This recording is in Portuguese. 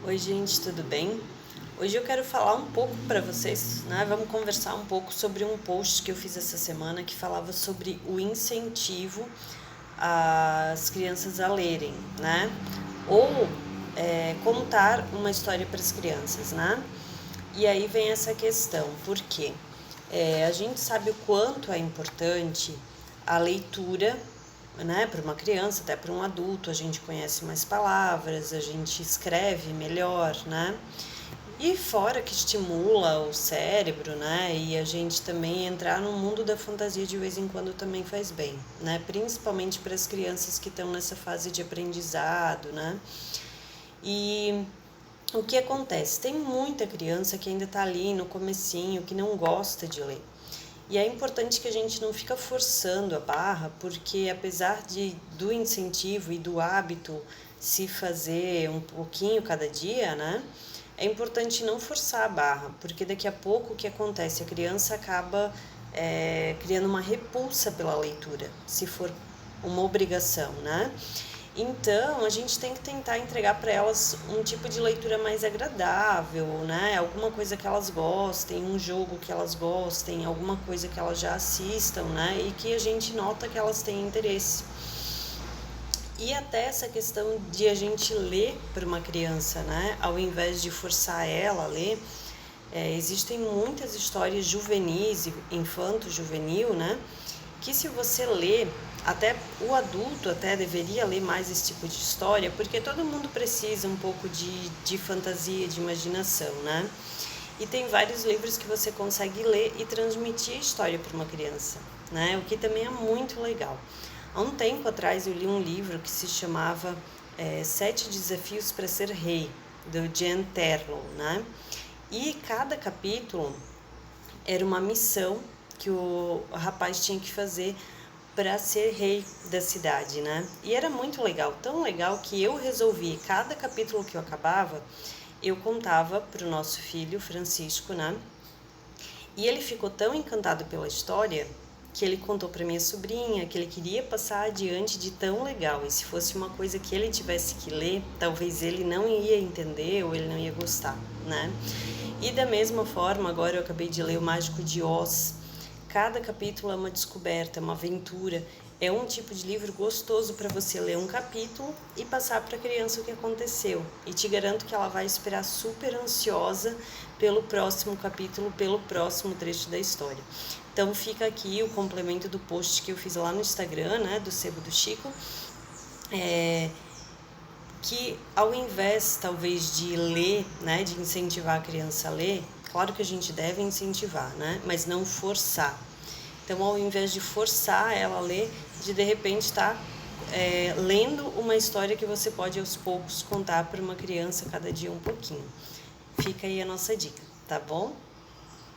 Oi, gente, tudo bem? Hoje eu quero falar um pouco para vocês, né? Vamos conversar um pouco sobre um post que eu fiz essa semana que falava sobre o incentivo às crianças a lerem, né? Ou contar uma história para as crianças, né? E aí vem essa questão, por quê? A gente sabe o quanto é importante a leitura, né, para uma criança, até para um adulto, a gente conhece mais palavras, a gente escreve melhor, né? E fora que estimula o cérebro, né? E a gente também entrar no mundo da fantasia de vez em quando também faz bem, né? Principalmente para as crianças que estão nessa fase de aprendizado, né? E o que acontece? Tem muita criança que ainda está ali no comecinho, que não gosta de ler. E é importante que a gente não fica forçando a barra, porque apesar do incentivo e do hábito se fazer um pouquinho cada dia, né? É importante não forçar a barra, porque daqui a pouco o que acontece? A criança acaba criando uma repulsa pela leitura, se for uma obrigação, né? Então, a gente tem que tentar entregar para elas um tipo de leitura mais agradável, né? Alguma coisa que elas gostem, um jogo que elas gostem, alguma coisa que elas já assistam, né? E que a gente nota que elas têm interesse. E até essa questão de a gente ler para uma criança, né? Ao invés de forçar ela a ler, existem muitas histórias juvenis, infanto-juvenil, né? Que se você lê, até o adulto até deveria ler mais esse tipo de história, porque todo mundo precisa um pouco de fantasia, de imaginação, né? E tem vários livros que você consegue ler e transmitir a história para uma criança, né? O que também é muito legal. Há um tempo atrás eu li um livro que se chamava 7 Desafios para Ser Rei, do Jan Terlow, né? E cada capítulo era uma missão que o rapaz tinha que fazer para ser rei da cidade, né? E era muito legal, tão legal que eu resolvi, cada capítulo que eu acabava, eu contava para o nosso filho Francisco, né? E ele ficou tão encantado pela história que ele contou para minha sobrinha que ele queria passar adiante de tão legal. E se fosse uma coisa que ele tivesse que ler, talvez ele não ia entender ou ele não ia gostar, né? E da mesma forma, agora eu acabei de ler O Mágico de Oz. Cada capítulo é uma descoberta, uma aventura. É um tipo de livro gostoso para você ler um capítulo e passar para a criança o que aconteceu. E te garanto que ela vai esperar super ansiosa pelo próximo capítulo, pelo próximo trecho da história. Então fica aqui o complemento do post que eu fiz lá no Instagram, né, do Sebo do Chico, que ao invés talvez de ler, né, de incentivar a criança a ler, claro que a gente deve incentivar, né, mas não forçar. Então, ao invés de forçar ela a ler, de repente estar lendo uma história que você pode aos poucos contar para uma criança cada dia um pouquinho. Fica aí a nossa dica, tá bom?